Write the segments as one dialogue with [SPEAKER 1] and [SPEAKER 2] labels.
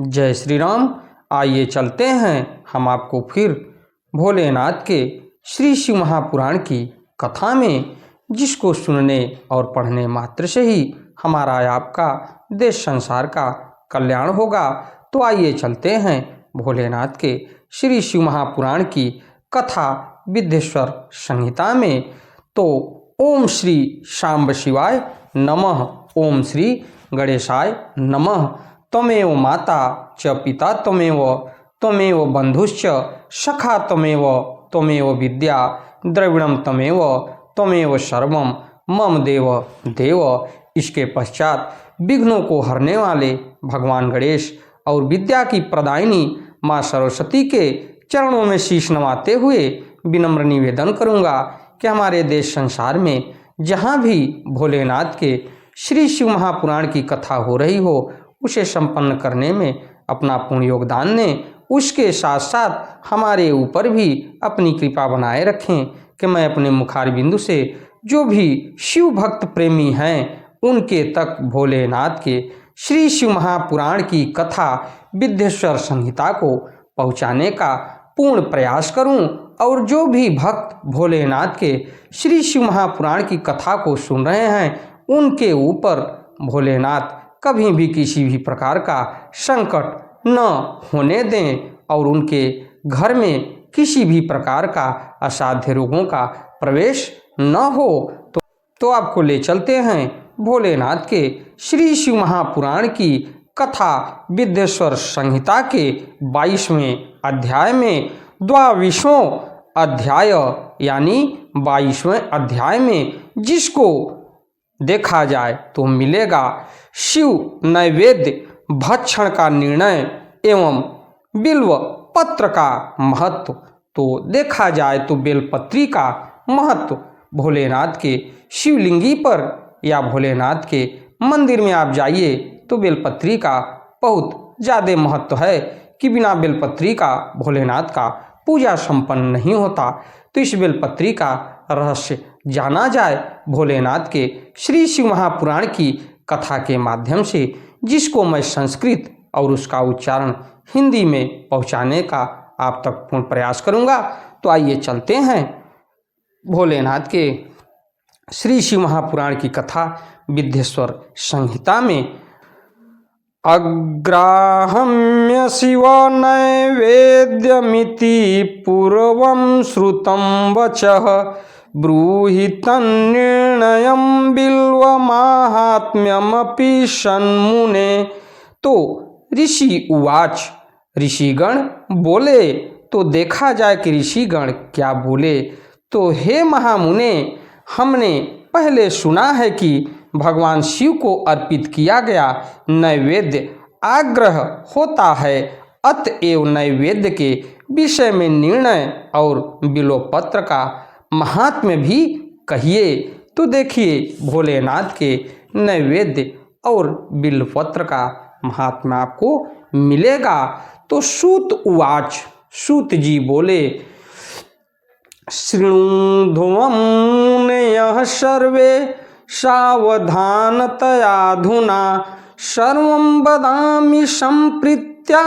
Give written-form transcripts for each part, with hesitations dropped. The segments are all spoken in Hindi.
[SPEAKER 1] जय श्री राम। आइए चलते हैं हम आपको फिर भोलेनाथ के श्री शिव महापुराण की कथा में, जिसको सुनने और पढ़ने मात्र से ही हमारा आपका देश संसार का कल्याण होगा। तो आइए चलते हैं भोलेनाथ के श्री शिव महापुराण की कथा विद्येश्वर संहिता में। तो ओम श्री शांब शिवाय नमः, ओम श्री गणेशाय नमः। त्वमेव माता च पिता त्वमेव बंधुश्च सखा त्वमेव विद्या द्रविणम त्वमेव सर्वम मम देव देव। इसके पश्चात विघ्नों को हरने वाले भगवान गणेश और विद्या की प्रदायिनी माँ सरस्वती के चरणों में शीश नवाते हुए विनम्र निवेदन करूँगा कि हमारे देश संसार में जहाँ भी भोलेनाथ के श्री शिव महापुराण की कथा हो रही हो, उसे संपन्न करने में अपना पूर्ण योगदान दें। उसके साथ साथ हमारे ऊपर भी अपनी कृपा बनाए रखें कि मैं अपने मुखार बिंदु से जो भी शिव भक्त प्रेमी हैं उनके तक भोलेनाथ के श्री शिव महापुराण की कथा विद्येश्वर संहिता को पहुँचाने का पूर्ण प्रयास करूं। और जो भी भक्त भोलेनाथ के श्री शिव महापुराण की कथा को सुन रहे हैं, उनके ऊपर भोलेनाथ कभी भी किसी भी प्रकार का संकट न होने दें और उनके घर में किसी भी प्रकार का असाध्य रोगों का प्रवेश न हो। तो आपको ले चलते हैं भोलेनाथ के श्री शिव महापुराण की कथा विद्येश्वर संहिता के 22वें अध्याय में, 22वां अध्याय यानी 22वें अध्याय में, जिसको देखा जाए तो मिलेगा शिव नैवेद्य भक्षण का निर्णय एवं बिल्व पत्र का महत्व। तो देखा जाए तो बेलपत्री का महत्व भोलेनाथ के शिवलिंगी पर या भोलेनाथ के मंदिर में आप जाइए तो बेलपत्री का बहुत ज़्यादा महत्व है कि बिना बेलपत्री का भोलेनाथ का पूजा संपन्न नहीं होता। तो इस बेलपत्री का रहस्य जाना जाए भोलेनाथ के श्री शिव महापुराण की कथा के माध्यम से, जिसको मैं संस्कृत और उसका उच्चारण हिंदी में पहुंचाने का आप तक पूर्ण प्रयास करूंगा। तो आइए चलते हैं भोलेनाथ के श्री शिव महापुराण की कथा विद्येश्वर संहिता में। अग्राहम्य शिव नैवेद्यमिति पूर्वं श्रुतं वचः ब्रूहि तन्निर्णयं बिल्वमाहात्म्यमपि सन्मुने। तो ऋषि उवाच, ऋषिगण बोले। तो देखा जाए कि ऋषिगण क्या बोले। तो हे महामुने, हमने पहले सुना है कि भगवान शिव को अर्पित किया गया नैवेद्य आग्रह होता है, अतएव नैवेद्य के विषय में निर्णय और बिल्वपत्र का महात्म्य भी कहिए। तो देखिए भोलेनाथ के नैवेद्य और बिल्वपत्र का महात्म्य आपको मिलेगा। तो सूत उवाच, सूत जी बोले, शृणुध्वं मुनयः सर्वे सावधानतयाधुना सर्वं वदामि सम्प्रीत्या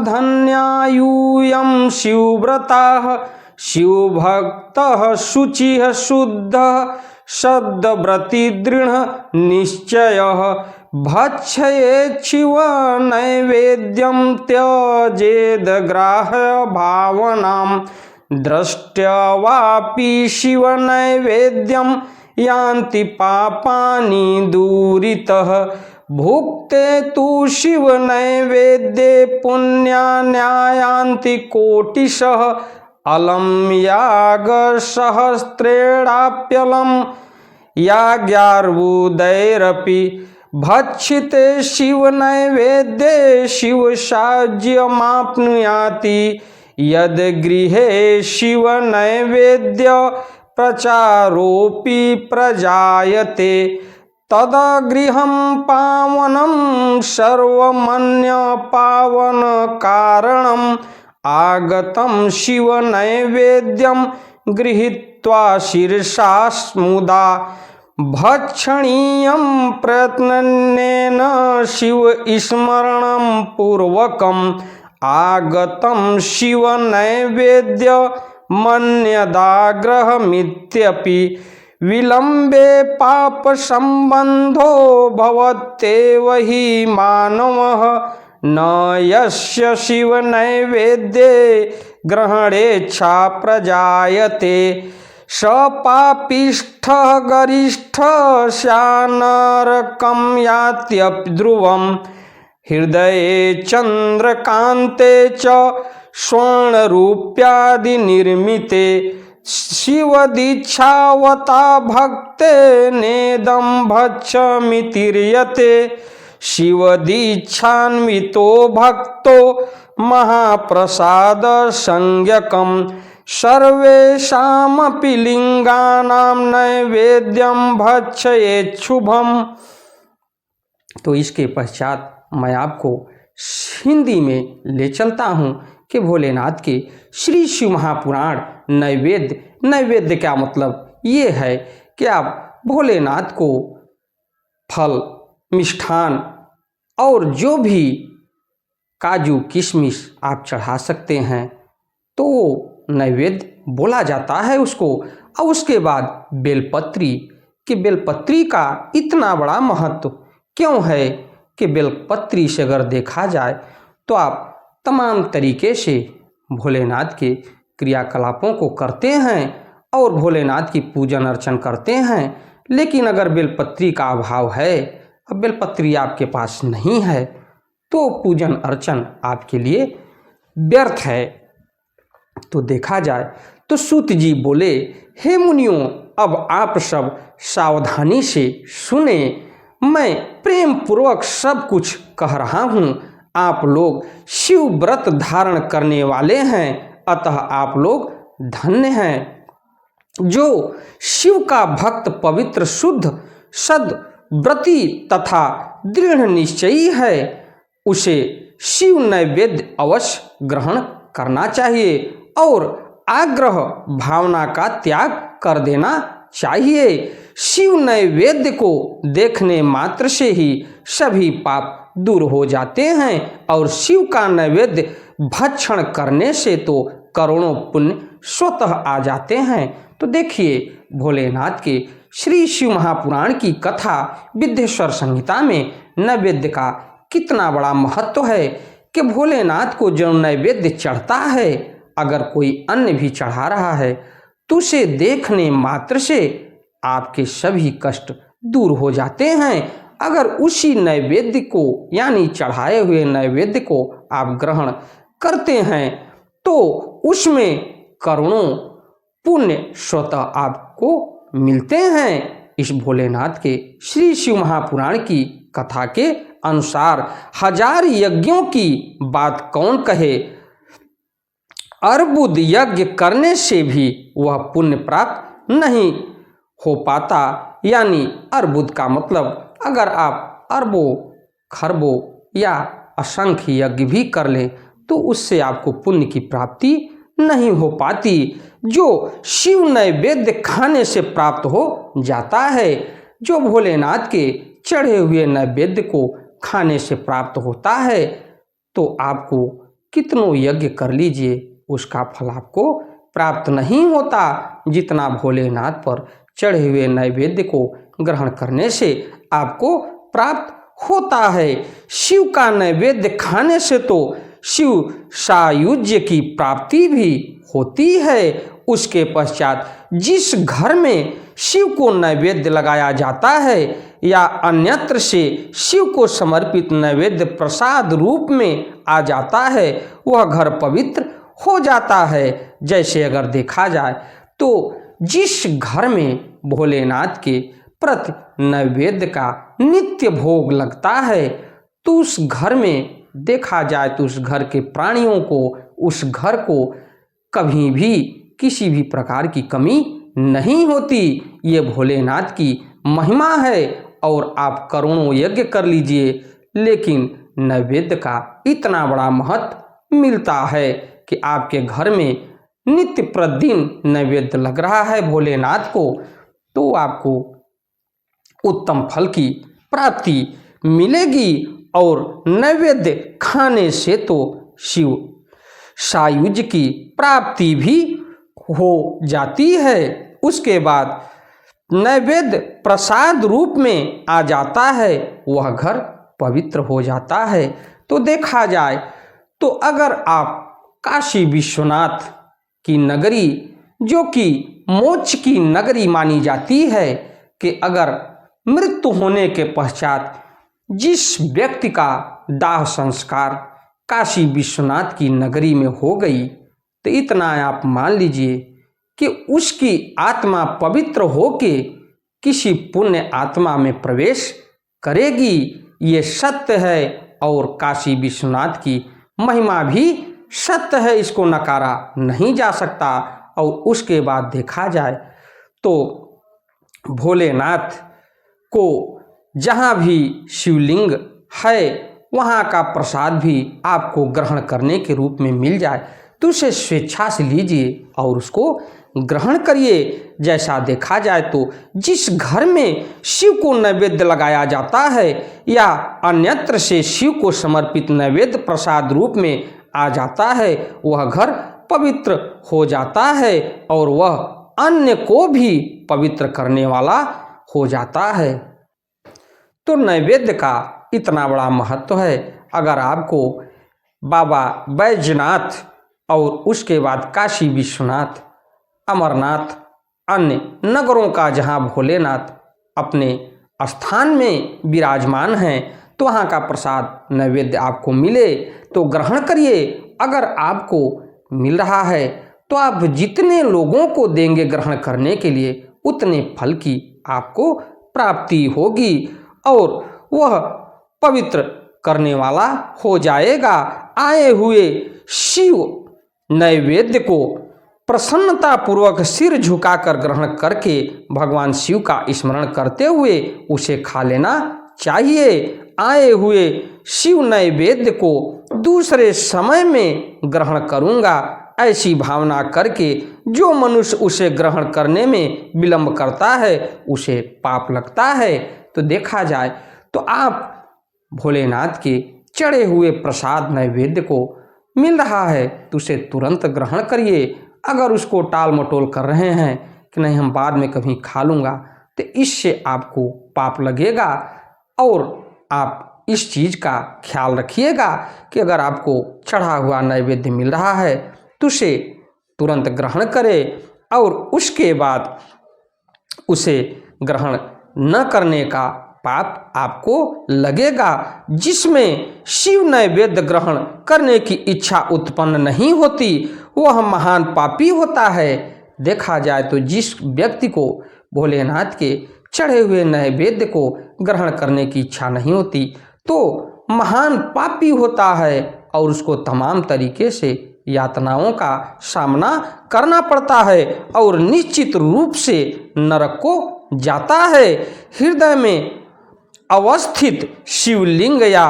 [SPEAKER 1] धन्यायूयं शिवव्रताः शिवभक्तः शुचिः शुद्धः सद्व्रती दृढ़ निश्चयः भक्षयेत् शिव नैवेद्यं त्यजेद् ग्राह्य भावनां दृष्ट्या वापि शिव नैवेद्यं यान्ति पापानि दूरितः भुक्ते तु शिव नैवेद्ये पुण्यान्यायान्ति कोटिशः अलम यागसहस्रेणाप्यलं याज्ञार्बुदैरपि भक्षिते शिव नैवेद्ये शिवसाज्यमाप्नुयाति यद गृहे शिव नैवेद्य प्रचारोऽपि प्रजायते तदा गृहं पावनं सर्वमन्य पावन कारणम् आगतं शिव नैवेद्यं गृहीत्वा शीर्षा मुदा भक्षणीयं प्रयत्नेन शिवस्मरणं पूर्वकम् आगतं शिवनैवेद्यमन्यदाग्रहमित्यपि विलम्बे पापसम्बन्धो भवत्येव हि मानवः न यस्य शिवनैवेद्ये ग्रहणेच्छा प्रजायते स पापिष्ठः गरिष्ठः स्यान्नरकं यात्यपि ध्रुवम् हृदये चन्द्रकान्ते च स्वर्णरूप्यादिनिर्मिते शिवदीक्षावता भक्ते नेदं भक्षमितिर्यते शिवदीक्षान्वितो भक्तो महाप्रसादसंज्ञकं सर्वेषामपि लिंगानां नैवेद्यं भक्षयेत् शुभम। तो इसके पश्चात मैं आपको हिंदी में ले चलता हूँ कि भोलेनाथ के श्री शिव महापुराण नैवेद्य का मतलब ये है कि आप भोलेनाथ को फल, मिष्ठान और जो भी काजू किशमिश आप चढ़ा सकते हैं तो नैवेद्य बोला जाता है उसको। और उसके बाद बेलपत्री कि बेलपत्री का इतना बड़ा महत्व क्यों है कि बेलपत्री से अगर देखा जाए तो आप तमाम तरीके से भोलेनाथ के क्रियाकलापों को करते हैं और भोलेनाथ की पूजन अर्चन करते हैं, लेकिन अगर बेलपत्री का अभाव है, अब बेलपत्री आपके पास नहीं है, तो पूजन अर्चन आपके लिए व्यर्थ है। तो देखा जाए तो सूत जी बोले, हे मुनियों, अब आप सब सावधानी से सुने, मैं प्रेम पूर्वक सब कुछ कह रहा हूँ। आप लोग शिव व्रत धारण करने वाले हैं, अतः आप लोग धन्य हैं। जो शिव का भक्त पवित्र शुद्ध सद्व्रती तथा दृढ़ निश्चयी है, उसे शिव नैवेद्य अवश्य ग्रहण करना चाहिए और आग्रह भावना का त्याग कर देना चाहिए। शिव नैवेद्य को देखने मात्र से ही सभी पाप दूर हो जाते हैं और शिव का नैवेद्य भक्षण करने से तो करोड़ों पुण्य स्वतः आ जाते हैं। तो देखिए भोलेनाथ के श्री शिव महापुराण की कथा विद्येश्वर संहिता में नैवेद्य का कितना बड़ा महत्व है कि भोलेनाथ को जो नैवेद्य चढ़ता है, अगर कोई अन्य भी चढ़ा रहा है तो उसे देखने मात्र से आपके सभी कष्ट दूर हो जाते हैं। अगर उसी नैवेद्य को यानी चढ़ाए हुए नैवेद्य को आप ग्रहण करते हैं तो उसमें करोड़ों पुण्य स्वतः आपको मिलते हैं। इस भोलेनाथ के श्री शिव महापुराण की कथा के अनुसार 1000 यज्ञों की बात कौन कहे, अर्बुद यज्ञ करने से भी वह पुण्य प्राप्त नहीं हो पाता। यानी अर्बुद का मतलब अगर आप अरबों खरबों या असंख्य यज्ञ भी कर लें तो उससे आपको पुण्य की प्राप्ति नहीं हो पाती। जो शिव नैवेद्य खाने से प्राप्त हो जाता है, जो भोलेनाथ के चढ़े हुए नैवेद्य को खाने से प्राप्त होता है, तो आपको कितनों यज्ञ कर लीजिए उसका फल आपको प्राप्त नहीं होता, जितना भोलेनाथ पर चढ़े हुए नैवेद्य को ग्रहण करने से आपको प्राप्त होता है। शिव का नैवेद्य खाने से तो शिव सायुज्य की प्राप्ति भी होती है। उसके पश्चात जिस घर में शिव को नैवेद्य लगाया जाता है या अन्यत्र से शिव को समर्पित नैवेद्य प्रसाद रूप में आ जाता है, वह घर पवित्र हो जाता है। जैसे अगर देखा जाए तो जिस घर में भोलेनाथ के प्रति नैवेद्य का नित्य भोग लगता है, तो उस घर में देखा जाए तो उस घर के प्राणियों को, उस घर को कभी भी किसी भी प्रकार की कमी नहीं होती। ये भोलेनाथ की महिमा है। और आप करोड़ों यज्ञ कर लीजिए, लेकिन नैवेद्य का इतना बड़ा महत्व मिलता है कि आपके घर में नित्य प्रतिदिन नैवेद्य लग रहा है भोलेनाथ को, तो आपको उत्तम फल की प्राप्ति मिलेगी और नैवेद्य खाने से तो शिव सायुज्य की प्राप्ति भी हो जाती है। उसके बाद नैवेद्य प्रसाद रूप में आ जाता है, वह घर पवित्र हो जाता है। तो देखा जाए तो अगर आप काशी विश्वनाथ की नगरी, जो कि मोक्ष की नगरी मानी जाती है, कि अगर मृत्यु होने के पश्चात जिस व्यक्ति का दाह संस्कार काशी विश्वनाथ की नगरी में हो गई, तो इतना आप मान लीजिए कि उसकी आत्मा पवित्र होके किसी पुण्य आत्मा में प्रवेश करेगी। ये सत्य है और काशी विश्वनाथ की महिमा भी सत्य है, इसको नकारा नहीं जा सकता। और उसके बाद देखा जाए तो भोलेनाथ को जहाँ भी शिवलिंग है वहाँ का प्रसाद भी आपको ग्रहण करने के रूप में मिल जाए तो उसे स्वेच्छा से लीजिए और उसको ग्रहण करिए। जैसा देखा जाए तो जिस घर में शिव को नैवेद्य लगाया जाता है या अन्यत्र से शिव को समर्पित नैवेद्य प्रसाद रूप में आ जाता है, वह घर पवित्र हो जाता है और वह अन्य को भी पवित्र करने वाला हो जाता है। तो नैवेद्य का इतना बड़ा महत्व है। अगर आपको बाबा बैजनाथ और उसके बाद काशी विश्वनाथ, अमरनाथ, अन्य नगरों का जहाँ भोलेनाथ अपने स्थान में विराजमान हैं, तो वहाँ का प्रसाद नैवेद्य आपको मिले तो ग्रहण करिए। अगर आपको मिल रहा है तो आप जितने लोगों को देंगे ग्रहण करने के लिए, उतने फल की आपको प्राप्ति होगी और वह पवित्र करने वाला हो जाएगा। आए हुए शिव नैवेद्य को प्रसन्नता पूर्वक सिर झुकाकर ग्रहण करके भगवान शिव का स्मरण करते हुए उसे खा लेना चाहिए। आए हुए शिव नैवेद्य को दूसरे समय में ग्रहण करूंगा, ऐसी भावना करके जो मनुष्य उसे ग्रहण करने में विलंब करता है उसे पाप लगता है। तो देखा जाए तो आप भोलेनाथ के चढ़े हुए प्रसाद नैवेद्य को मिल रहा है तो उसे तुरंत ग्रहण करिए। अगर उसको टाल मटोल कर रहे हैं कि नहीं हम बाद में कभी खा लूँगा, तो इससे आपको पाप लगेगा। और आप इस चीज़ का ख्याल रखिएगा कि अगर आपको चढ़ा हुआ नैवेद्य मिल रहा है तो उसे तुरंत ग्रहण करें और उसके बाद उसे ग्रहण न करने का पाप आपको लगेगा। जिसमें शिव नैवेद्य ग्रहण करने की इच्छा उत्पन्न नहीं होती वह महान पापी होता है। देखा जाए तो जिस व्यक्ति को भोलेनाथ के चढ़े हुए नैवेद्य को ग्रहण करने की इच्छा नहीं होती तो महान पापी होता है और उसको तमाम तरीके से यातनाओं का सामना करना पड़ता है और निश्चित रूप से नरक को जाता है। हृदय में अवस्थित शिवलिंग या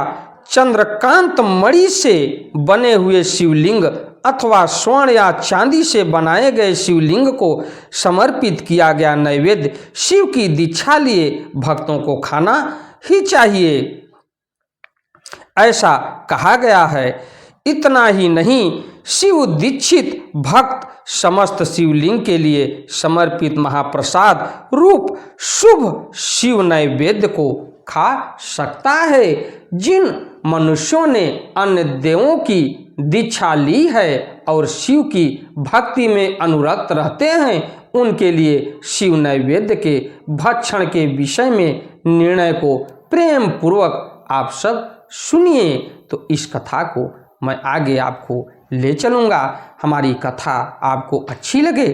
[SPEAKER 1] चंद्रकांत मणि से बने हुए शिवलिंग अथवा स्वर्ण या चांदी से बनाए गए शिवलिंग को समर्पित किया गया नैवेद्य शिव की दीक्षा लिए भक्तों को खाना ही चाहिए, ऐसा कहा गया है। इतना ही नहीं, शिव दीक्षित भक्त समस्त शिवलिंग के लिए समर्पित महाप्रसाद रूप शुभ शिव नैवेद्य को खा सकता है। जिन मनुष्यों ने अन्य देवों की दीक्षा ली है और शिव की भक्ति में अनुरक्त रहते हैं उनके लिए शिव नैवेद्य के भक्षण के विषय में निर्णय को प्रेम पूर्वक आप सब सुनिए। तो इस कथा को मैं आगे आपको ले चलूँगा। हमारी कथा आपको अच्छी लगे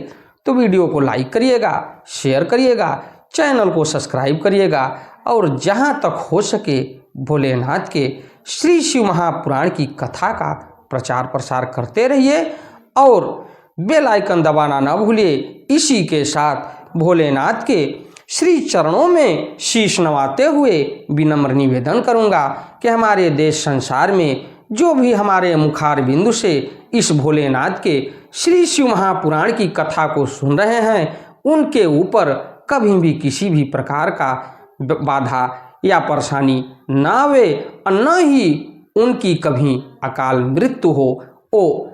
[SPEAKER 1] तो वीडियो को लाइक करिएगा, शेयर करिएगा, चैनल को सब्सक्राइब करिएगा और जहाँ तक हो सके भोलेनाथ के श्री शिव महापुराण की कथा का प्रचार प्रसार करते रहिए और बेल आइकन दबाना न भूलिए। इसी के साथ भोलेनाथ के श्री चरणों में शीश नवाते हुए विनम्र निवेदन करूंगा कि हमारे देश संसार में जो भी हमारे मुखार बिंदु से इस भोलेनाथ के श्री शिव महापुराण की कथा को सुन रहे हैं उनके ऊपर कभी भी किसी भी प्रकार का बाधा या परेशानी ना आवे और न ही उनकी कभी अकाल मृत्यु हो। वो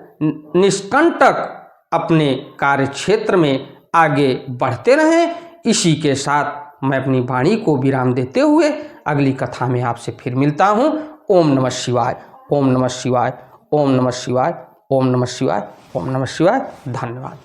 [SPEAKER 1] निष्कंटक अपने कार्य क्षेत्र में आगे बढ़ते रहें। इसी के साथ मैं अपनी वाणी को विराम देते हुए अगली कथा में आपसे फिर मिलता हूँ। ओम नमः शिवाय, ओम नमः शिवाय, ओम नमः शिवाय, ओम नमः शिवाय, ओम नमः शिवाय। धन्यवाद।